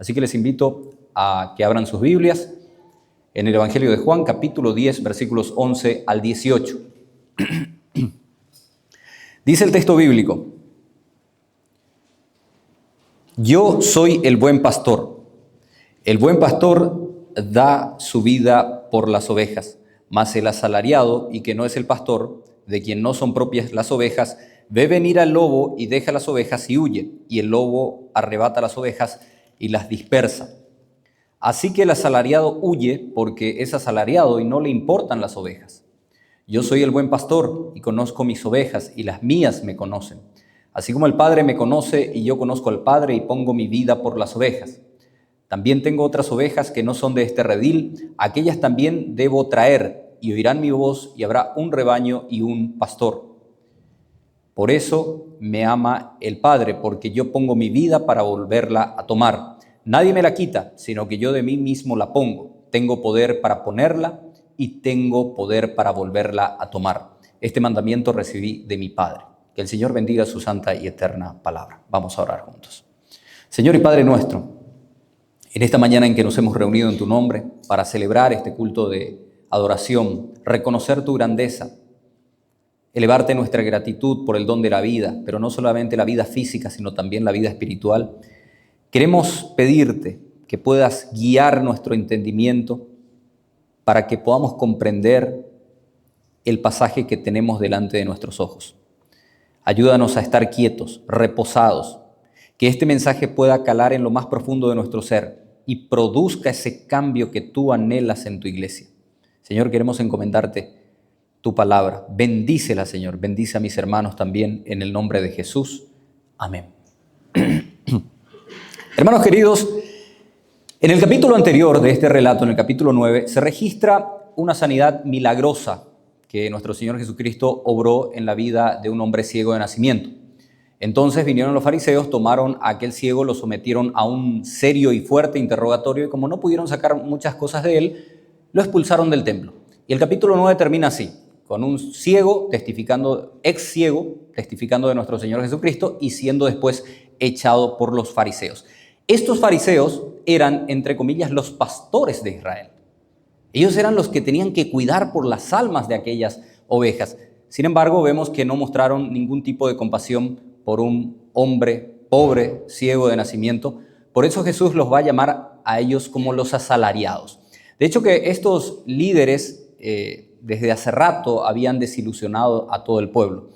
Así que les invito a que abran sus Biblias en el Evangelio de Juan, capítulo 10, versículos 11 al 18. Dice el texto bíblico: Yo soy el buen pastor. El buen pastor da su vida por las ovejas, mas el asalariado, y que no es el pastor, de quien no son propias las ovejas, ve venir al lobo y deja las ovejas y huye, y el lobo arrebata las ovejas y las dispersa. Así que el asalariado huye porque es asalariado y no le importan las ovejas. Yo soy el buen pastor y conozco mis ovejas, y las mías me conocen. Así como el Padre me conoce y yo conozco al Padre y pongo mi vida por las ovejas. También tengo otras ovejas que no son de este redil, aquellas también debo traer, y oirán mi voz, y habrá un rebaño y un pastor. Por eso me ama el Padre, porque yo pongo mi vida para volverla a tomar. Nadie me la quita, sino que yo de mí mismo la pongo. Tengo poder para ponerla y tengo poder para volverla a tomar. Este mandamiento recibí de mi Padre. Que el Señor bendiga su santa y eterna palabra. Vamos a orar juntos. Señor y Padre nuestro, en esta mañana en que nos hemos reunido en tu nombre para celebrar este culto de adoración, reconocer tu grandeza, elevarte nuestra gratitud por el don de la vida, pero no solamente la vida física, sino también la vida espiritual, queremos pedirte que puedas guiar nuestro entendimiento para que podamos comprender el pasaje que tenemos delante de nuestros ojos. Ayúdanos a estar quietos, reposados, que este mensaje pueda calar en lo más profundo de nuestro ser y produzca ese cambio que tú anhelas en tu iglesia. Señor, queremos encomendarte tu palabra. Bendícela, Señor. Bendice a mis hermanos también en el nombre de Jesús. Amén. Hermanos queridos, en el capítulo anterior de este relato, en el capítulo 9, se registra una sanidad milagrosa que nuestro Señor Jesucristo obró en la vida de un hombre ciego de nacimiento. Entonces vinieron los fariseos, tomaron a aquel ciego, lo sometieron a un serio y fuerte interrogatorio, y como no pudieron sacar muchas cosas de él, lo expulsaron del templo. Y el capítulo 9 termina así, con un ciego testificando, ex ciego, testificando de nuestro Señor Jesucristo y siendo después echado por los fariseos. Estos fariseos eran, entre comillas, los pastores de Israel. Ellos eran los que tenían que cuidar por las almas de aquellas ovejas. Sin embargo, vemos que no mostraron ningún tipo de compasión por un hombre pobre, ciego de nacimiento. Por eso Jesús los va a llamar a ellos como los asalariados. De hecho, que estos líderes desde hace rato habían desilusionado a todo el pueblo.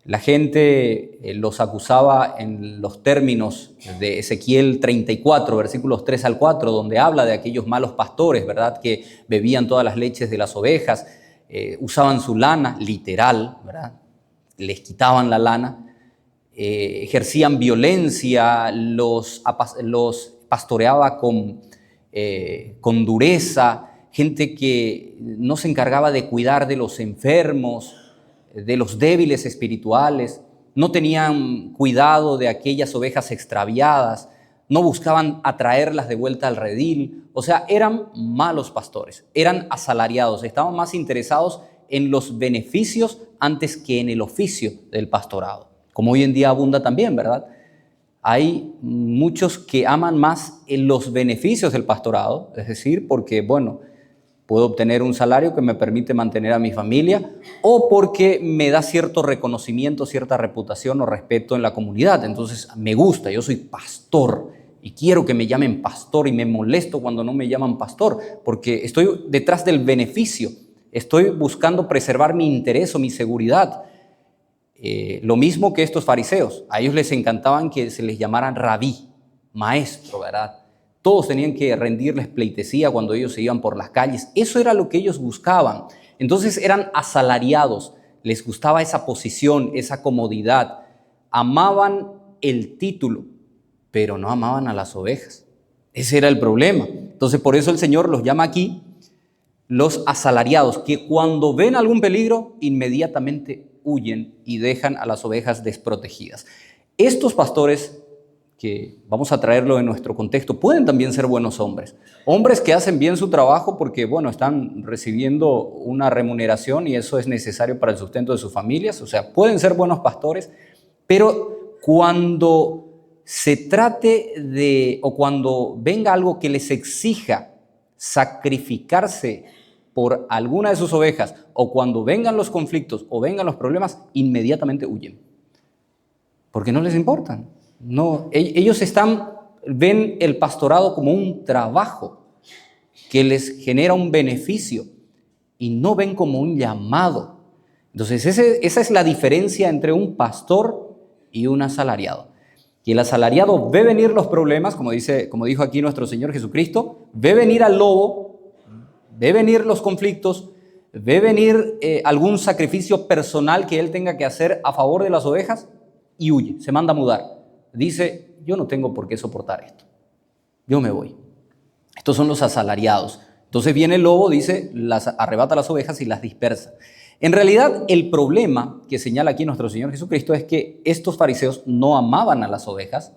La gente los acusaba en los términos de Ezequiel 34, versículos 3 al 4, donde habla de aquellos malos pastores, ¿verdad?, que bebían todas las leches de las ovejas, usaban su lana, literal, ¿verdad?, les quitaban la lana, ejercían violencia, los pastoreaba con dureza, gente que no se encargaba de cuidar de los enfermos, de los débiles espirituales, no tenían cuidado de aquellas ovejas extraviadas, no buscaban atraerlas de vuelta al redil. O sea, eran malos pastores, eran asalariados, estaban más interesados en los beneficios antes que en el oficio del pastorado, como hoy en día abunda también, ¿verdad? Hay muchos que aman más los beneficios del pastorado, es decir, porque, bueno, puedo obtener un salario que me permite mantener a mi familia, o porque me da cierto reconocimiento, cierta reputación o respeto en la comunidad. Entonces me gusta, yo soy pastor y quiero que me llamen pastor, y me molesto cuando no me llaman pastor, porque estoy detrás del beneficio, estoy buscando preservar mi interés o mi seguridad. Lo mismo que estos fariseos, a ellos les encantaban que se les llamaran rabí, maestro, ¿verdad? Todos tenían que rendirles pleitesía cuando ellos se iban por las calles. Eso era lo que ellos buscaban. Entonces eran asalariados, les gustaba esa posición, esa comodidad. Amaban el título, pero no amaban a las ovejas. Ese era el problema. Entonces por eso el Señor los llama aquí los asalariados, que cuando ven algún peligro inmediatamente huyen y dejan a las ovejas desprotegidas. Estos pastores, que vamos a traerlo en nuestro contexto, pueden también ser buenos hombres. Hombres que hacen bien su trabajo porque, bueno, están recibiendo una remuneración y eso es necesario para el sustento de sus familias. O sea, pueden ser buenos pastores, pero cuando se trate de, o cuando venga algo que les exija sacrificarse por alguna de sus ovejas, o cuando vengan los conflictos o vengan los problemas, inmediatamente huyen. Porque no les importan. No, ellos ven el pastorado como un trabajo que les genera un beneficio y no ven como un llamado. Entonces esa es la diferencia entre un pastor y un asalariado. Y el asalariado ve venir los problemas, como dijo aquí nuestro Señor Jesucristo, ve venir al lobo, ve venir los conflictos, ve venir algún sacrificio personal que él tenga que hacer a favor de las ovejas y huye, se manda a mudar. Dice, yo no tengo por qué soportar esto, yo me voy. Estos son los asalariados. Entonces viene el lobo, dice, arrebata las ovejas y las dispersa. En realidad, el problema que señala aquí nuestro Señor Jesucristo es que estos fariseos no amaban a las ovejas.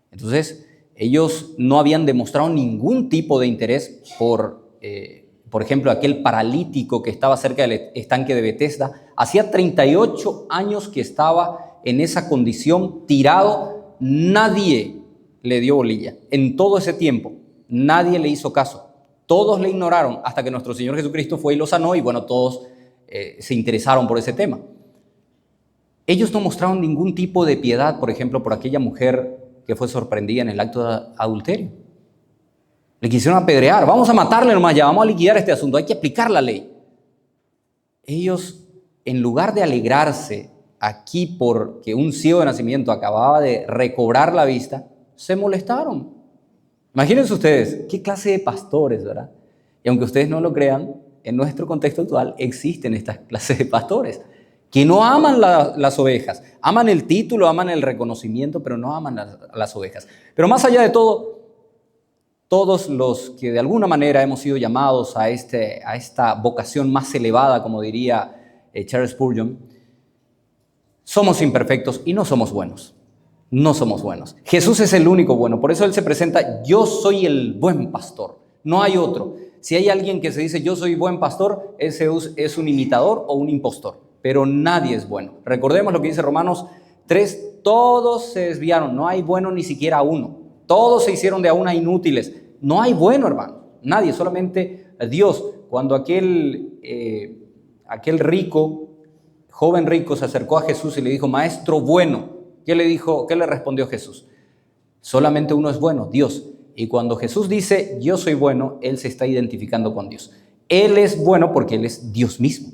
Entonces, ellos no habían demostrado ningún tipo de interés por ejemplo, aquel paralítico que estaba cerca del estanque de Betesda. Hacía 38 años que estaba en esa condición, tirado. Nadie le dio bolilla. En todo ese tiempo, nadie le hizo caso. Todos le ignoraron hasta que nuestro Señor Jesucristo fue y lo sanó y bueno, todos se interesaron por ese tema. Ellos no mostraron ningún tipo de piedad, por ejemplo, por aquella mujer que fue sorprendida en el acto de adulterio. Le quisieron apedrear, vamos a matarle nomás ya, vamos a liquidar este asunto, hay que aplicar la ley. Ellos, en lugar de alegrarse aquí porque un ciego de nacimiento acababa de recobrar la vista, se molestaron. Imagínense ustedes, qué clase de pastores, ¿verdad? Y aunque ustedes no lo crean, en nuestro contexto actual existen estas clases de pastores que no aman las ovejas, aman el título, aman el reconocimiento, pero no aman las ovejas. Pero más allá de todo, todos los que de alguna manera hemos sido llamados a esta vocación más elevada, como diría Charles Spurgeon, somos imperfectos y no somos buenos. No somos buenos. Jesús es el único bueno. Por eso Él se presenta, yo soy el buen pastor. No hay otro. Si hay alguien que se dice yo soy buen pastor, ese es un imitador o un impostor. Pero nadie es bueno. Recordemos lo que dice Romanos 3, todos se desviaron. No hay bueno ni siquiera uno. Todos se hicieron de a una inútiles. No hay bueno, hermano. Nadie, solamente Dios. Cuando aquel joven rico se acercó a Jesús y le dijo, maestro bueno, ¿qué le dijo? ¿Qué le respondió Jesús? Solamente uno es bueno, Dios. Y cuando Jesús dice, yo soy bueno, Él se está identificando con Dios. Él es bueno porque Él es Dios mismo.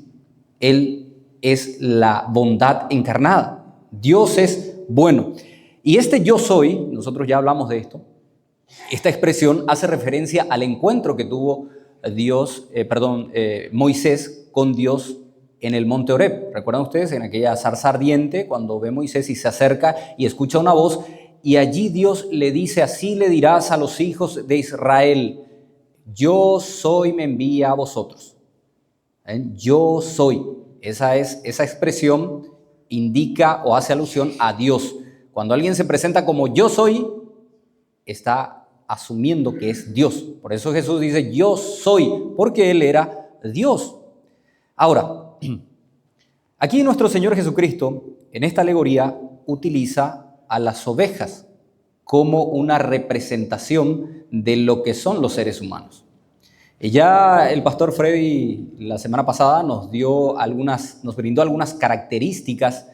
Él es la bondad encarnada. Dios es bueno. Y este yo soy, nosotros ya hablamos de esto, esta expresión hace referencia al encuentro que tuvo Moisés con Dios en el monte Horeb. ¿Recuerdan ustedes? En aquella zarza ardiente, cuando ve Moisés y se acerca y escucha una voz, y allí Dios le dice, así le dirás a los hijos de Israel, yo soy, me envía a vosotros. Yo soy. Esa expresión indica o hace alusión a Dios. Cuando alguien se presenta como yo soy, está asumiendo que es Dios. Por eso Jesús dice yo soy, porque Él era Dios. Ahora, aquí nuestro Señor Jesucristo, en esta alegoría, utiliza a las ovejas como una representación de lo que son los seres humanos. Y ya el pastor Freddy la semana pasada nos brindó algunas características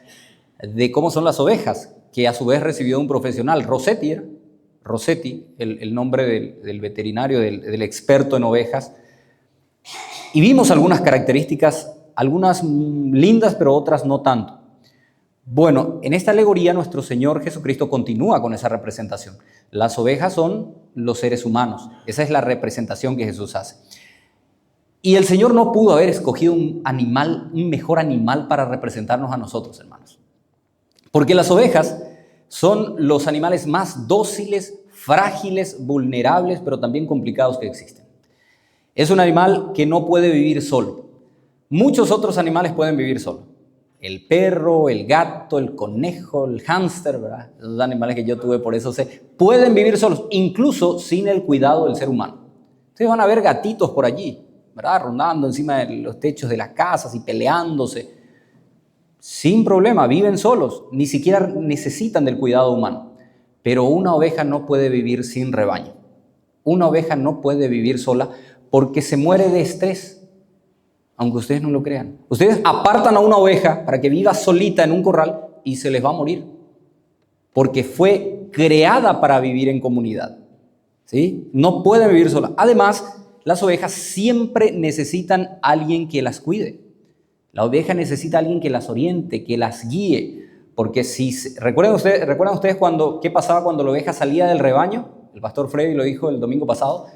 de cómo son las ovejas, que a su vez recibió un profesional, Rossetti, el nombre del veterinario, del experto en ovejas. Y vimos algunas características, algunas lindas, pero otras no tanto. Bueno, en esta alegoría nuestro Señor Jesucristo continúa con esa representación. Las ovejas son los seres humanos. Esa es la representación que Jesús hace. Y el Señor no pudo haber escogido un mejor animal para representarnos a nosotros, hermanos. Porque las ovejas son los animales más dóciles, frágiles, vulnerables, pero también complicados que existen. Es un animal que no puede vivir solo. Muchos otros animales pueden vivir solos. El perro, el gato, el conejo, el hámster, ¿verdad? Esos animales que yo tuve, por eso sé, pueden vivir solos, incluso sin el cuidado del ser humano. Ustedes van a ver gatitos por allí, ¿verdad? Rondando encima de los techos de las casas y peleándose. Sin problema, viven solos, ni siquiera necesitan del cuidado humano. Pero una oveja no puede vivir sin rebaño. Una oveja no puede vivir sola porque se muere de estrés, aunque ustedes no lo crean. Ustedes apartan a una oveja para que viva solita en un corral y se les va a morir, porque fue creada para vivir en comunidad, ¿sí? No pueden vivir sola. Además, las ovejas siempre necesitan a alguien que las cuide. La oveja necesita a alguien que las oriente, que las guíe, porque ¿recuerdan ustedes qué pasaba cuando la oveja salía del rebaño? El pastor Freddy lo dijo el domingo pasado.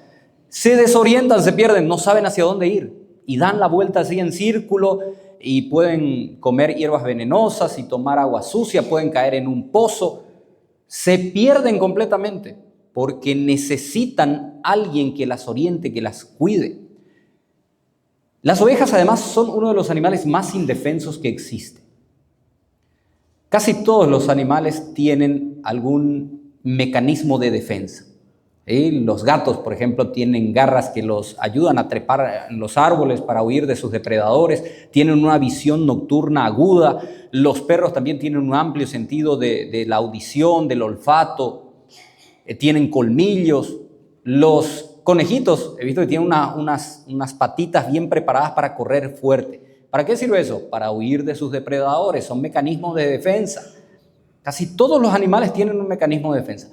Se desorientan, se pierden, no saben hacia dónde ir y dan la vuelta así en círculo y pueden comer hierbas venenosas y tomar agua sucia, pueden caer en un pozo. Se pierden completamente porque necesitan a alguien que las oriente, que las cuide. Las ovejas además son uno de los animales más indefensos que existe. Casi todos los animales tienen algún mecanismo de defensa. Los gatos, por ejemplo, tienen garras que los ayudan a trepar en los árboles para huir de sus depredadores, tienen una visión nocturna aguda. Los perros también tienen un amplio sentido de la audición, del olfato, tienen colmillos. Los conejitos, he visto que tienen unas patitas bien preparadas para correr fuerte. ¿Para qué sirve eso? Para huir de sus depredadores, son mecanismos de defensa. Casi todos los animales tienen un mecanismo de defensa.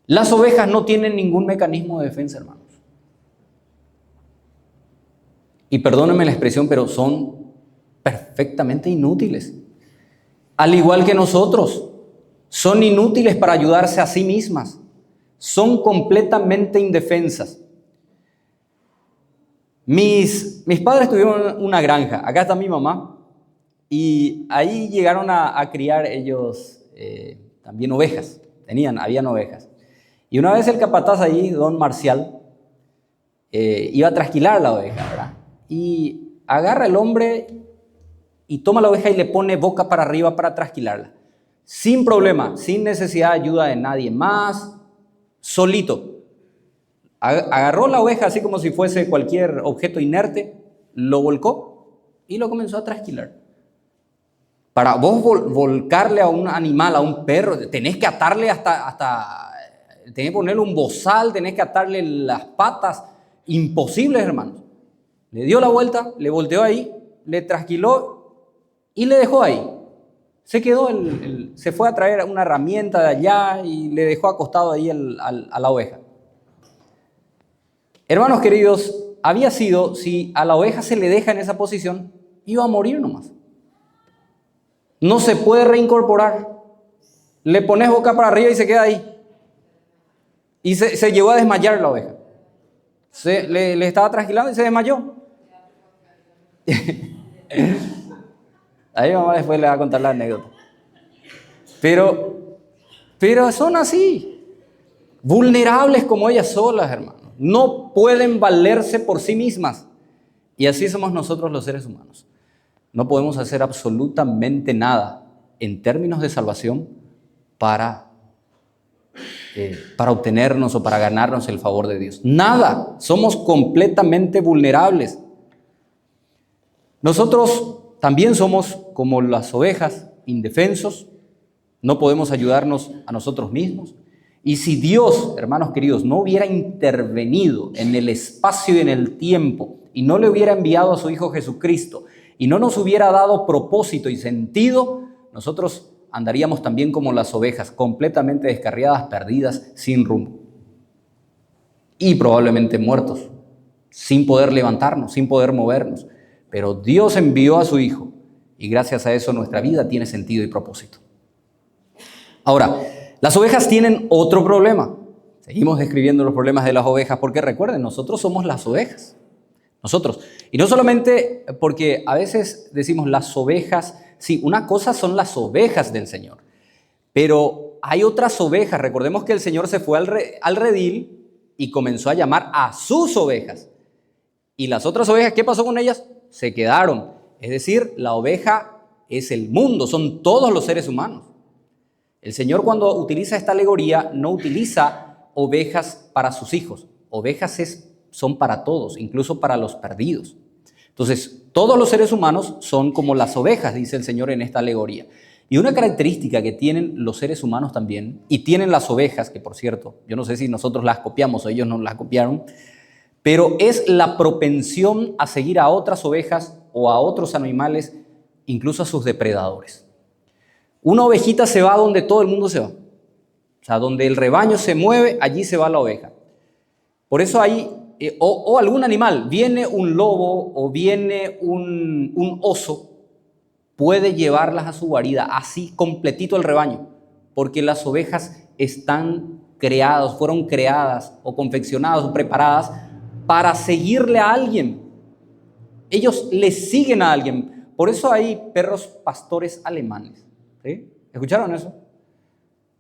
Las ovejas no tienen ningún mecanismo de defensa, hermanos. Y perdónenme la expresión, pero son perfectamente inútiles. Al igual que nosotros, son inútiles para ayudarse a sí mismas. Son completamente indefensas. Mis padres tuvieron una granja, acá está mi mamá, y ahí llegaron a criar ellos también ovejas, habían ovejas. Y una vez el capataz allí, don Marcial, iba a trasquilar la oveja, ¿verdad? Y agarra el hombre y toma la oveja y le pone boca para arriba para trasquilarla. Sin problema, sin necesidad de ayuda de nadie más, solito. Agarró la oveja así como si fuese cualquier objeto inerte, lo volcó y lo comenzó a trasquilar. Para vos volcarle a un animal, a un perro, tenés que atarle tenés que ponerle un bozal, tenés que atarle las patas. Imposible, hermanos. Le dio la vuelta, le volteó ahí, le trasquiló y le dejó ahí. Se quedó, se fue a traer una herramienta de allá y le dejó acostado ahí a la oveja. Hermanos queridos, si a la oveja se le deja en esa posición, iba a morir nomás. No se puede reincorporar. Le pones boca para arriba y se queda ahí. Y se llegó a desmayar la oveja. Le estaba trasquilando y se desmayó. Ahí mamá después le va a contar la anécdota. Pero son así, vulnerables como ellas solas, hermanos. No pueden valerse por sí mismas. Y así somos nosotros los seres humanos. No podemos hacer absolutamente nada en términos de salvación para obtenernos o para ganarnos el favor de Dios. Nada, somos completamente vulnerables. Nosotros también somos como las ovejas, indefensos, no podemos ayudarnos a nosotros mismos. Y si Dios, hermanos queridos, no hubiera intervenido en el espacio y en el tiempo y no le hubiera enviado a su Hijo Jesucristo y no nos hubiera dado propósito y sentido, nosotros andaríamos también como las ovejas, completamente descarriadas, perdidas, sin rumbo. Y probablemente muertos, sin poder levantarnos, sin poder movernos. Pero Dios envió a su Hijo y gracias a eso nuestra vida tiene sentido y propósito. Ahora, las ovejas tienen otro problema. Seguimos describiendo los problemas de las ovejas porque recuerden, nosotros somos las ovejas. Nosotros. Y no solamente porque a veces decimos las ovejas, sí, una cosa son las ovejas del Señor, pero hay otras ovejas. Recordemos que el Señor se fue al redil y comenzó a llamar a sus ovejas. Y las otras ovejas, ¿qué pasó con ellas? Se quedaron. Es decir, la oveja es el mundo, son todos los seres humanos. El Señor cuando utiliza esta alegoría no utiliza ovejas para sus hijos. Ovejas son para todos, incluso para los perdidos. Entonces, todos los seres humanos son como las ovejas, dice el Señor en esta alegoría. Y una característica que tienen los seres humanos también, y tienen las ovejas, que por cierto, yo no sé si nosotros las copiamos o ellos no las copiaron, pero es la propensión a seguir a otras ovejas o a otros animales, incluso a sus depredadores. Una ovejita se va donde todo el mundo se va. O sea, donde el rebaño se mueve, allí se va la oveja. Por eso hay, o algún animal, viene un lobo o viene un oso, puede llevarlas a su guarida, así completito el rebaño, porque las ovejas están creadas, fueron creadas o confeccionadas o preparadas para seguirle a alguien. Ellos le siguen a alguien. Por eso hay perros pastores alemanes. ¿Sí? ¿Escucharon eso?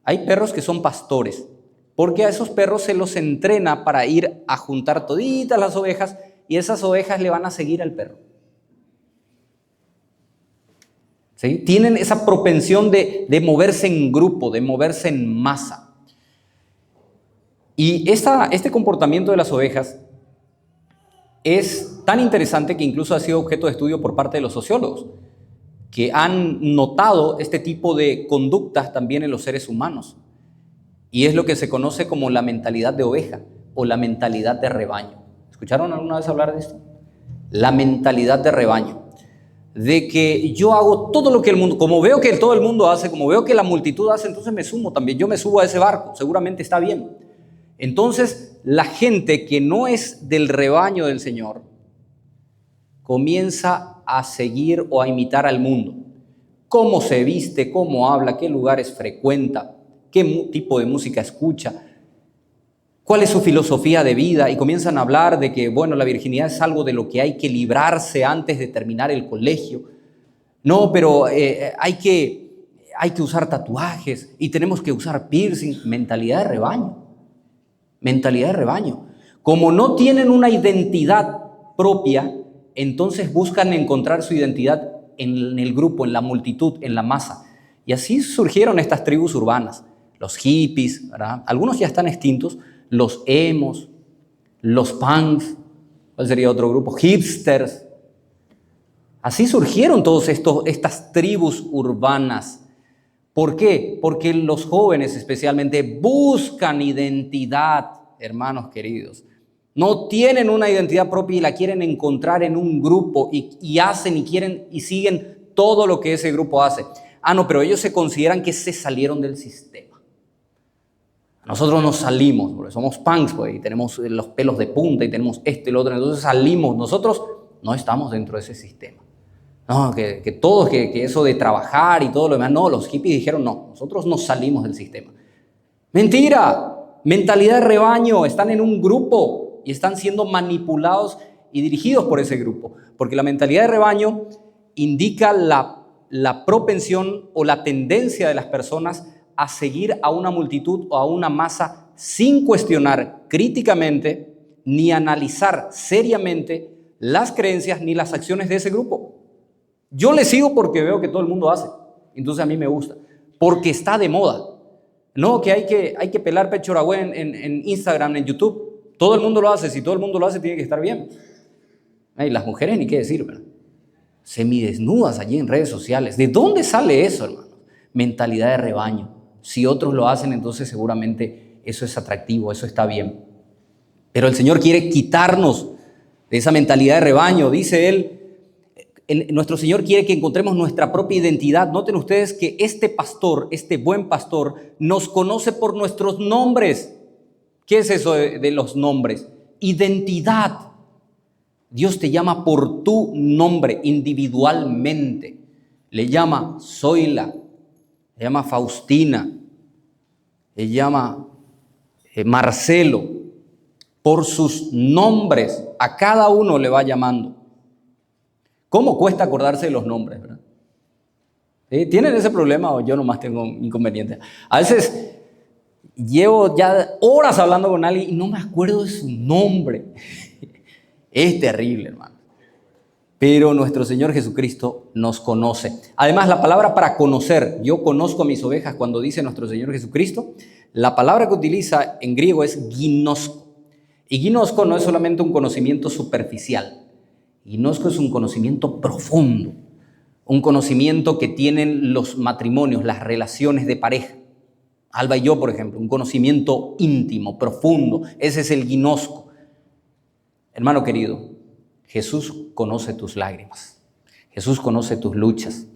Hay perros que son pastores, porque a esos perros se los entrena para ir a juntar toditas las ovejas y esas ovejas le van a seguir al perro. ¿Sí? Tienen esa propensión de moverse en grupo, de moverse en masa. Y este comportamiento de las ovejas es tan interesante que incluso ha sido objeto de estudio por parte de los sociólogos, que han notado este tipo de conductas también en los seres humanos. Y es lo que se conoce como la mentalidad de oveja o la mentalidad de rebaño. ¿Escucharon alguna vez hablar de esto? La mentalidad de rebaño. De que yo hago todo lo que el mundo, como veo que todo el mundo hace, como veo que la multitud hace, entonces me sumo también, yo me subo a ese barco, seguramente está bien. Entonces la gente que no es del rebaño del Señor comienza a seguir o a imitar al mundo. Cómo se viste, cómo habla, qué lugares frecuenta, qué tipo de música escucha, cuál es su filosofía de vida, y comienzan a hablar de que, bueno, la virginidad es algo de lo que hay que librarse antes de terminar el colegio. No, pero hay que usar tatuajes y tenemos que usar piercing. Mentalidad de rebaño. Mentalidad de rebaño. Como no tienen una identidad propia, entonces buscan encontrar su identidad en el grupo, en la multitud, en la masa. Y así surgieron estas tribus urbanas. Los hippies, ¿verdad? Algunos ya están extintos. Los emos, los punks, ¿cuál sería otro grupo? Hipsters. Así surgieron todas estas tribus urbanas. ¿Por qué? Porque los jóvenes especialmente buscan identidad, hermanos queridos. No tienen una identidad propia y la quieren encontrar en un grupo y hacen y quieren y siguen todo lo que ese grupo hace. No, pero ellos se consideran que se salieron del sistema. Nosotros nos salimos, porque somos punks, pues, y tenemos los pelos de punta y tenemos esto y lo otro, entonces salimos. Nosotros no estamos dentro de ese sistema. No, que todos, que eso de trabajar y todo lo demás, no, los hippies dijeron no, nosotros nos salimos del sistema. Mentira, mentalidad de rebaño, están en un grupo y están siendo manipulados y dirigidos por ese grupo, porque la mentalidad de rebaño indica la propensión o la tendencia de las personas a seguir a una multitud o a una masa sin cuestionar críticamente ni analizar seriamente las creencias ni las acciones de ese grupo. Yo le sigo porque veo que todo el mundo hace, entonces a mí me gusta, porque está de moda. No, que hay que pelar pechoragüe en Instagram, en YouTube. Todo el mundo lo hace, si todo el mundo lo hace tiene que estar bien. Y las mujeres ni qué decir, ¿verdad? Semidesnudas allí en redes sociales. ¿De dónde sale eso, hermano? Mentalidad de rebaño. Si otros lo hacen, entonces seguramente eso es atractivo, eso está bien. Pero el Señor quiere quitarnos de esa mentalidad de rebaño. Dice Él, nuestro Señor quiere que encontremos nuestra propia identidad. Noten ustedes que este pastor, este buen pastor, nos conoce por nuestros nombres. ¿Qué es eso de los nombres? Identidad. Dios te llama por tu nombre individualmente. Le llama Zoila, le llama Faustina, le llama Marcelo. Por sus nombres, a cada uno le va llamando. ¿Cómo cuesta acordarse de los nombres, verdad? ¿Sí? ¿Tienen ese problema o yo nomás tengo un inconveniente? A veces llevo ya horas hablando con alguien y no me acuerdo de su nombre. Es terrible, hermano. Pero nuestro Señor Jesucristo nos conoce. Además, la palabra para conocer, yo conozco a mis ovejas, cuando dice nuestro Señor Jesucristo, la palabra que utiliza en griego es ginosko. Y ginosko no es solamente un conocimiento superficial. Ginosko es un conocimiento profundo, un conocimiento que tienen los matrimonios, las relaciones de pareja. Alba y yo, por ejemplo, un conocimiento íntimo, profundo. Ese es el gnosco. Hermano querido, Jesús conoce tus lágrimas. Jesús conoce tus luchas.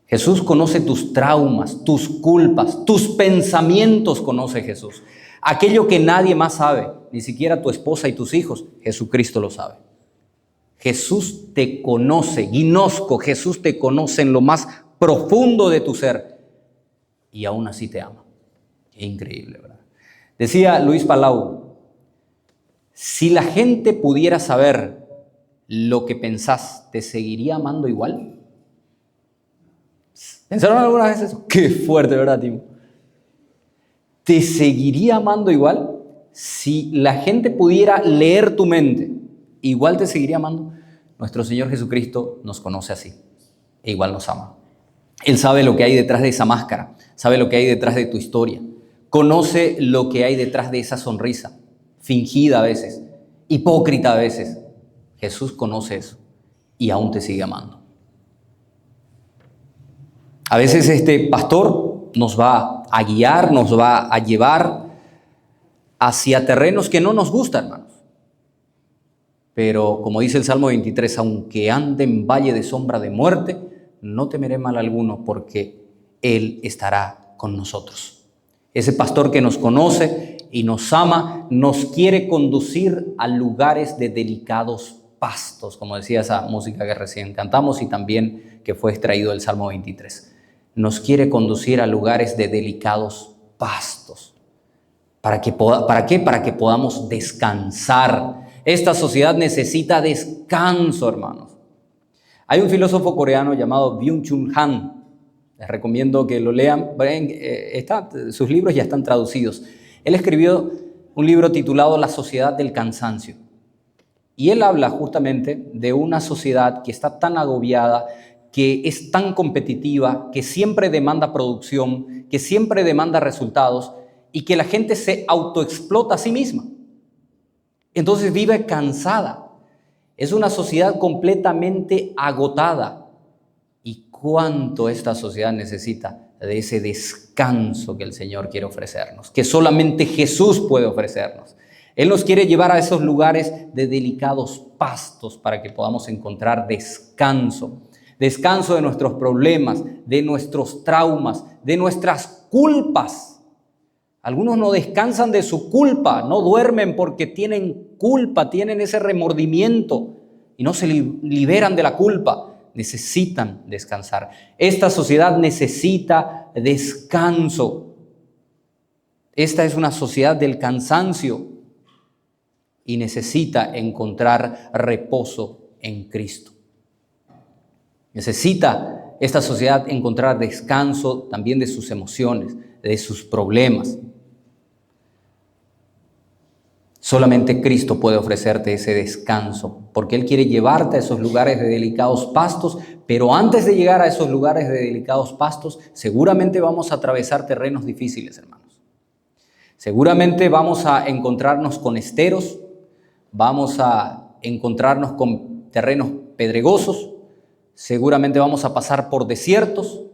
Jesús conoce tus traumas, tus culpas, tus pensamientos conoce Jesús. Aquello que nadie más sabe, ni siquiera tu esposa y tus hijos, Jesucristo lo sabe. Jesús te conoce, gnosco, Jesús te conoce en lo más profundo de tu ser y aún así te ama. Qué increíble, ¿verdad? Decía Luis Palau, si la gente pudiera saber lo que pensás, ¿te seguiría amando igual? ¿Pensaron alguna vez eso? Qué fuerte, ¿verdad, Timo? ¿Te seguiría amando igual? Si la gente pudiera leer tu mente, ¿igual te seguiría amando? Nuestro Señor Jesucristo nos conoce así e igual nos ama. Él sabe lo que hay detrás de esa máscara, sabe lo que hay detrás de tu historia, conoce lo que hay detrás de esa sonrisa, fingida a veces, hipócrita a veces. Jesús conoce eso y aún te sigue amando. A veces este pastor nos va a guiar, nos va a llevar hacia terrenos que no nos gustan, hermanos. Pero como dice el Salmo 23, aunque ande en valle de sombra de muerte, no temeré mal alguno porque Él estará con nosotros. Ese pastor que nos conoce y nos ama, nos quiere conducir a lugares de delicados pastos, como decía esa música que recién cantamos y también que fue extraído del Salmo 23. Nos quiere conducir a lugares de delicados pastos. ¿Para qué? Para que podamos descansar. Esta sociedad necesita descanso, hermanos. Hay un filósofo coreano llamado Byung-Chul Han. Les recomiendo que lo lean. Sus libros ya están traducidos. Él escribió un libro titulado La sociedad del cansancio. Y él habla justamente de una sociedad que está tan agobiada, que es tan competitiva, que siempre demanda producción, que siempre demanda resultados y que la gente se autoexplota a sí misma. Entonces vive cansada. Es una sociedad completamente agotada. ¿Y cuánto esta sociedad necesita de ese descanso que el Señor quiere ofrecernos? Que solamente Jesús puede ofrecernos. Él nos quiere llevar a esos lugares de delicados pastos para que podamos encontrar descanso. Descanso de nuestros problemas, de nuestros traumas, de nuestras culpas. Algunos no descansan de su culpa, no duermen porque tienen culpa, tienen ese remordimiento y no se liberan de la culpa. Necesitan descansar. Esta sociedad necesita descanso. Esta es una sociedad del cansancio y necesita encontrar reposo en Cristo. Necesita esta sociedad encontrar descanso también de sus emociones, de sus problemas. Solamente Cristo puede ofrecerte ese descanso, porque Él quiere llevarte a esos lugares de delicados pastos, pero antes de llegar a esos lugares de delicados pastos, seguramente vamos a atravesar terrenos difíciles, hermanos. Seguramente vamos a encontrarnos con esteros, vamos a encontrarnos con terrenos pedregosos, seguramente vamos a pasar por desiertos,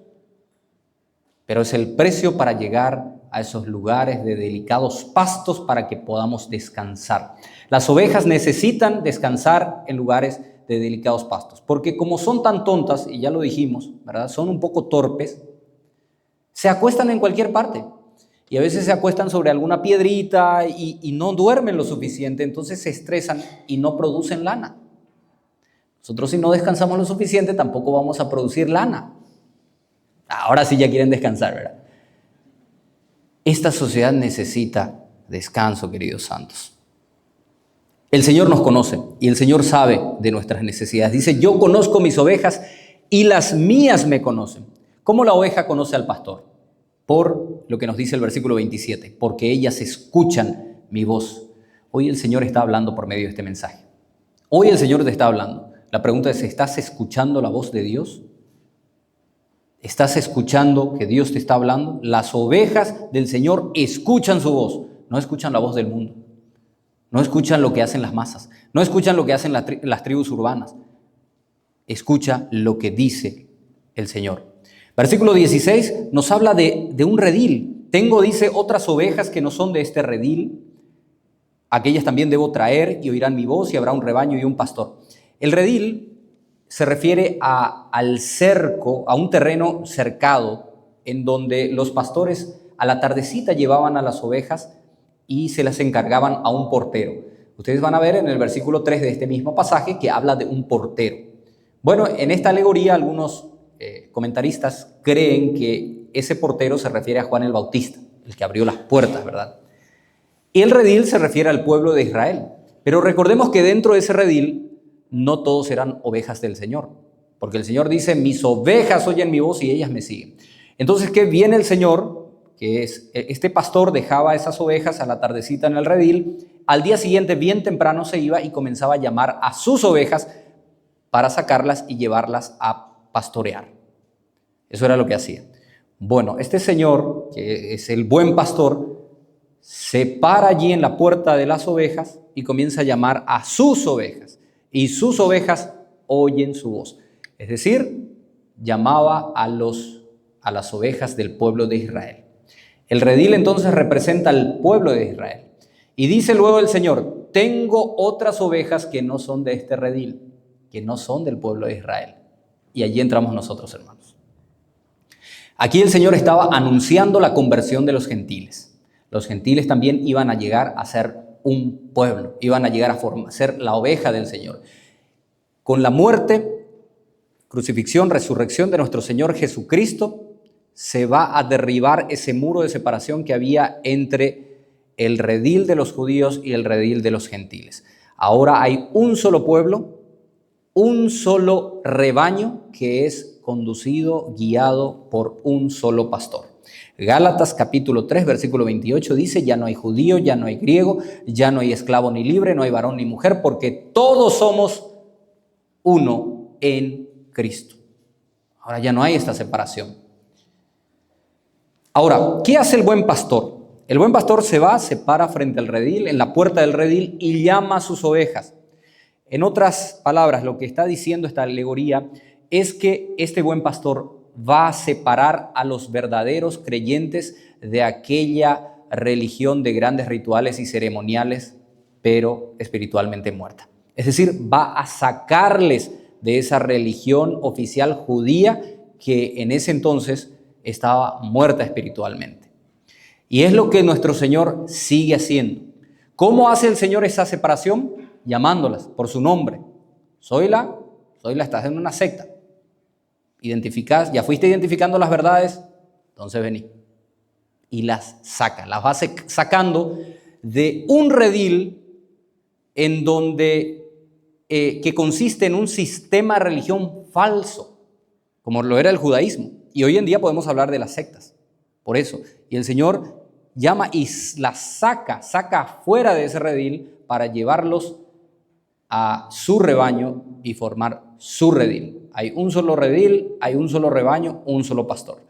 pero es el precio para llegar a esos lugares de delicados pastos para que podamos descansar. Las ovejas necesitan descansar en lugares de delicados pastos, porque como son tan tontas, y ya lo dijimos, ¿verdad? Son un poco torpes, se acuestan en cualquier parte. Y a veces se acuestan sobre alguna piedrita y no duermen lo suficiente, entonces se estresan y no producen lana. Nosotros si no descansamos lo suficiente tampoco vamos a producir lana. Ahora sí ya quieren descansar, ¿verdad? Esta sociedad necesita descanso, queridos santos. El Señor nos conoce y el Señor sabe de nuestras necesidades. Dice, yo conozco mis ovejas y las mías me conocen. ¿Cómo la oveja conoce al pastor? Por lo que nos dice el versículo 27, porque ellas escuchan mi voz. Hoy el Señor está hablando por medio de este mensaje. Hoy el Señor te está hablando. La pregunta es, ¿estás escuchando la voz de Dios? ¿Estás escuchando que Dios te está hablando? Las ovejas del Señor escuchan su voz, no escuchan la voz del mundo. No escuchan lo que hacen las masas, no escuchan lo que hacen las tribus urbanas. Escucha lo que dice el Señor. Versículo 16 nos habla de un redil. Tengo, dice, otras ovejas que no son de este redil. Aquellas también debo traer y oirán mi voz y habrá un rebaño y un pastor. El redil se refiere al cerco, a un terreno cercado en donde los pastores a la tardecita llevaban a las ovejas y se las encargaban a un portero. Ustedes van a ver en el versículo 3 de este mismo pasaje que habla de un portero. Bueno, en esta alegoría algunos comentaristas creen que ese portero se refiere a Juan el Bautista, el que abrió las puertas, ¿verdad? Y el redil se refiere al pueblo de Israel. Pero recordemos que dentro de ese redil no todos eran ovejas del Señor, porque el Señor dice, mis ovejas oyen mi voz y ellas me siguen. Entonces, ¿qué viene el Señor? Que es, este pastor dejaba esas ovejas a la tardecita en el redil, al día siguiente bien temprano se iba y comenzaba a llamar a sus ovejas para sacarlas y llevarlas a pastorear. Eso era lo que hacía. Bueno, este Señor, que es el buen pastor, se para allí en la puerta de las ovejas y comienza a llamar a sus ovejas. Y sus ovejas oyen su voz. Es decir, llamaba a las ovejas del pueblo de Israel. El redil entonces representa al pueblo de Israel. Y dice luego el Señor, tengo otras ovejas que no son de este redil, que no son del pueblo de Israel. Y allí entramos nosotros, hermanos. Aquí el Señor estaba anunciando la conversión de los gentiles. Los gentiles también iban a llegar a ser un pueblo, iban a llegar a ser la oveja del Señor. Con la muerte, crucifixión, resurrección de nuestro Señor Jesucristo, se va a derribar ese muro de separación que había entre el redil de los judíos y el redil de los gentiles. Ahora hay un solo pueblo, un solo rebaño que es conducido, guiado por un solo pastor. Gálatas capítulo 3, versículo 28 dice, ya no hay judío, ya no hay griego, ya no hay esclavo ni libre, no hay varón ni mujer, porque todos somos uno en Cristo. Ahora ya no hay esta separación. Ahora, ¿qué hace el buen pastor? El buen pastor se para frente al redil, en la puerta del redil, y llama a sus ovejas. En otras palabras, lo que está diciendo esta alegoría es que este buen pastor va a separar a los verdaderos creyentes de aquella religión de grandes rituales y ceremoniales, pero espiritualmente muerta. Es decir, va a sacarles de esa religión oficial judía que en ese entonces estaba muerta espiritualmente. Y es lo que nuestro Señor sigue haciendo. ¿Cómo hace el Señor esa separación? Llamándolas por su nombre. Zoila, estás en una secta. Identificás, ya fuiste identificando las verdades, entonces vení. Y las saca, las va sacando de un redil en donde, que consiste en un sistema de religión falso, como lo era el judaísmo. Y hoy en día podemos hablar de las sectas, por eso. Y el Señor llama y las saca fuera de ese redil para llevarlos a su rebaño y formar su redil. Hay un solo redil, hay un solo rebaño, un solo pastor.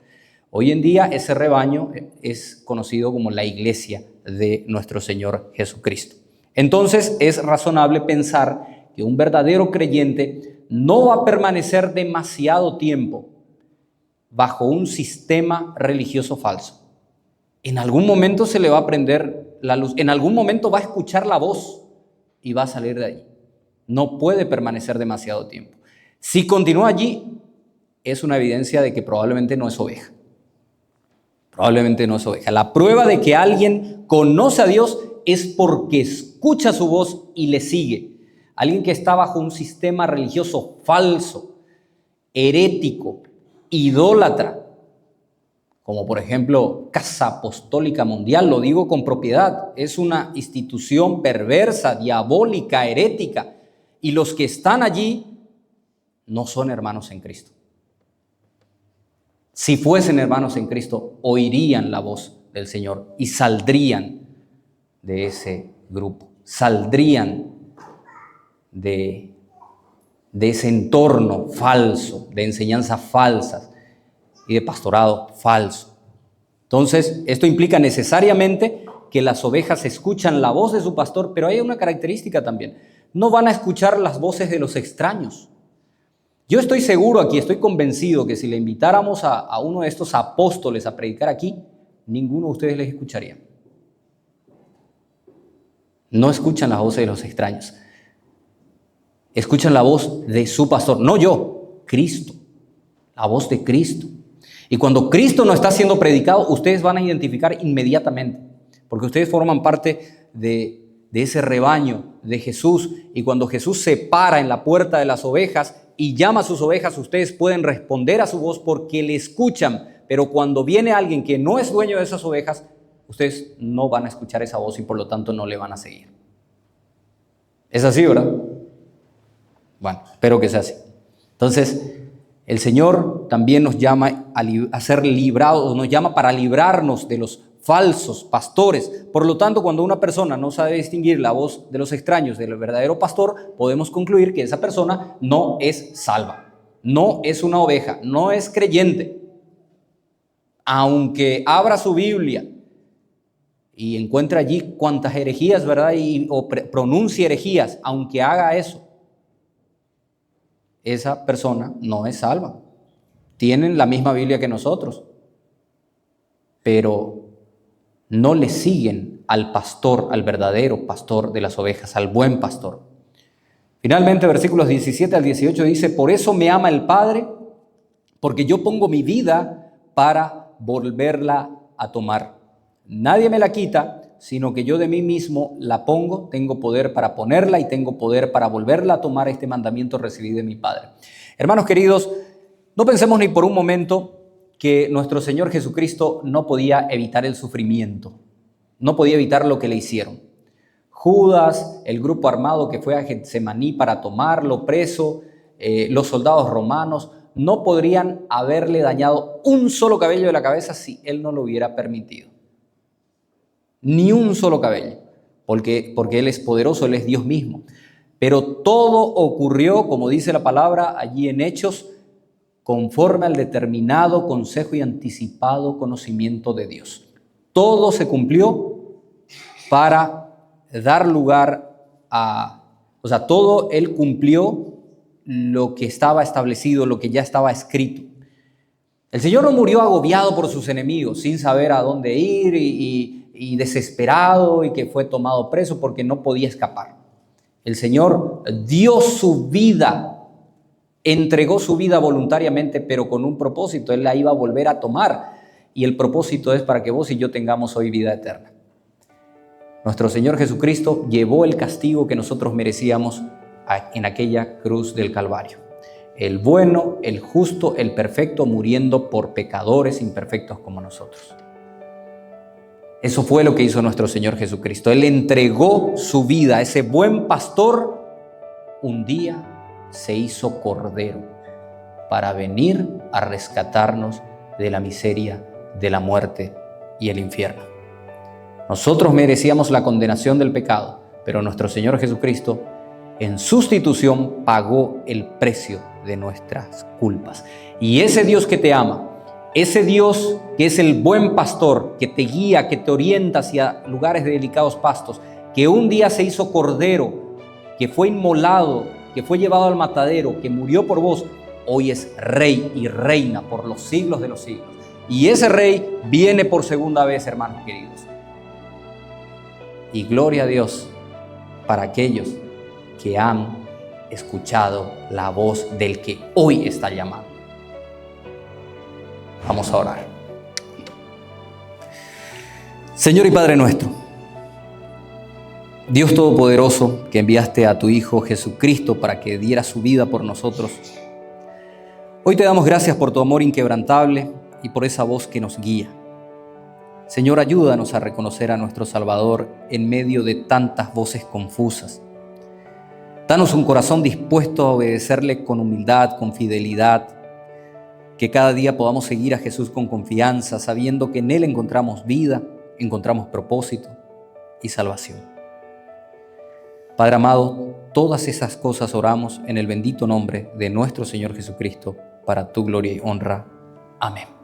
Hoy en día ese rebaño es conocido como la iglesia de nuestro Señor Jesucristo. Entonces es razonable pensar que un verdadero creyente no va a permanecer demasiado tiempo bajo un sistema religioso falso. En algún momento se le va a prender la luz, en algún momento va a escuchar la voz y va a salir de allí. No puede permanecer demasiado tiempo. Si continúa allí, es una evidencia de que probablemente no es oveja. Probablemente no es oveja. La prueba de que alguien conoce a Dios es porque escucha su voz y le sigue. Alguien que está bajo un sistema religioso falso, herético, idólatra, como por ejemplo Casa Apostólica Mundial, lo digo con propiedad, es una institución perversa, diabólica, herética, y los que están allí no son hermanos en Cristo. Si fuesen hermanos en Cristo, oirían la voz del Señor y saldrían de ese grupo, saldrían de ese entorno falso, de enseñanzas falsas y de pastorado falso. Entonces, esto implica necesariamente que las ovejas escuchan la voz de su pastor, pero hay una característica también. No van a escuchar las voces de los extraños. Yo estoy seguro aquí, estoy convencido que si le invitáramos a uno de estos apóstoles a predicar aquí, ninguno de ustedes les escucharía. No escuchan las voces de los extraños. Escuchan la voz de su pastor, no yo, Cristo, la voz de Cristo. Y cuando Cristo no está siendo predicado, ustedes van a identificar inmediatamente, porque ustedes forman parte de ese rebaño de Jesús. Y cuando Jesús se para en la puerta de las ovejas y llama a sus ovejas, ustedes pueden responder a su voz porque le escuchan. Pero cuando viene alguien que no es dueño de esas ovejas, ustedes no van a escuchar esa voz y por lo tanto no le van a seguir. ¿Es así, verdad? Bueno, espero que sea así. Entonces, el Señor también nos llama a ser librados, nos llama para librarnos de los falsos pastores. Por lo tanto, cuando una persona no sabe distinguir la voz de los extraños del verdadero pastor, podemos concluir que esa persona no es salva, no es una oveja, no es creyente. Aunque abra su Biblia y encuentre allí cuantas herejías, ¿verdad? O pronuncie herejías, aunque haga eso, esa persona no es salva. Tienen la misma Biblia que nosotros, pero no le siguen al pastor, al verdadero pastor de las ovejas, al buen pastor. Finalmente, versículos 17 al 18 dice: por eso me ama el Padre, porque yo pongo mi vida para volverla a tomar. Nadie me la quita, sino que yo de mí mismo la pongo. Tengo poder para ponerla y tengo poder para volverla a tomar. Este mandamiento recibí de mi Padre. Hermanos queridos, no pensemos ni por un momento que nuestro Señor Jesucristo no podía evitar el sufrimiento, no podía evitar lo que le hicieron. Judas, el grupo armado que fue a Getsemaní para tomarlo preso, los soldados romanos, no podrían haberle dañado un solo cabello de la cabeza si Él no lo hubiera permitido. Ni un solo cabello, porque Él es poderoso, Él es Dios mismo. Pero todo ocurrió, como dice la palabra allí en Hechos, conforme al determinado consejo y anticipado conocimiento de Dios. Todo se cumplió para dar lugar todo Él cumplió lo que estaba establecido, lo que ya estaba escrito. El Señor no murió agobiado por sus enemigos, sin saber a dónde ir y desesperado, y que fue tomado preso porque no podía escapar. El Señor dio su vida, entregó su vida voluntariamente, pero con un propósito. Él la iba a volver a tomar, y el propósito es para que vos y yo tengamos hoy vida eterna. Nuestro Señor Jesucristo llevó el castigo que nosotros merecíamos en aquella cruz del Calvario. El bueno, el justo, el perfecto, muriendo por pecadores imperfectos como nosotros. Eso fue lo que hizo nuestro Señor Jesucristo. Él entregó su vida. Ese buen pastor un día se hizo cordero para venir a rescatarnos de la miseria, de la muerte y el infierno. Nosotros merecíamos la condenación del pecado, pero nuestro Señor Jesucristo en sustitución pagó el precio de nuestras culpas. Y ese Dios que te ama, ese Dios que es el buen pastor, que te guía, que te orienta hacia lugares de delicados pastos, que un día se hizo cordero, que fue inmolado, que fue llevado al matadero, que murió por vos, hoy es rey y reina por los siglos de los siglos. Y ese rey viene por segunda vez, hermanos queridos. Y gloria a Dios para aquellos que han escuchado la voz del que hoy está llamando. Vamos a orar. Señor y Padre nuestro, Dios Todopoderoso, que enviaste a tu Hijo Jesucristo para que diera su vida por nosotros, hoy te damos gracias por tu amor inquebrantable y por esa voz que nos guía. Señor, ayúdanos a reconocer a nuestro Salvador en medio de tantas voces confusas. Danos un corazón dispuesto a obedecerle con humildad, con fidelidad, que cada día podamos seguir a Jesús con confianza, sabiendo que en Él encontramos vida, encontramos propósito y salvación. Padre amado, todas esas cosas oramos en el bendito nombre de nuestro Señor Jesucristo, para tu gloria y honra. Amén.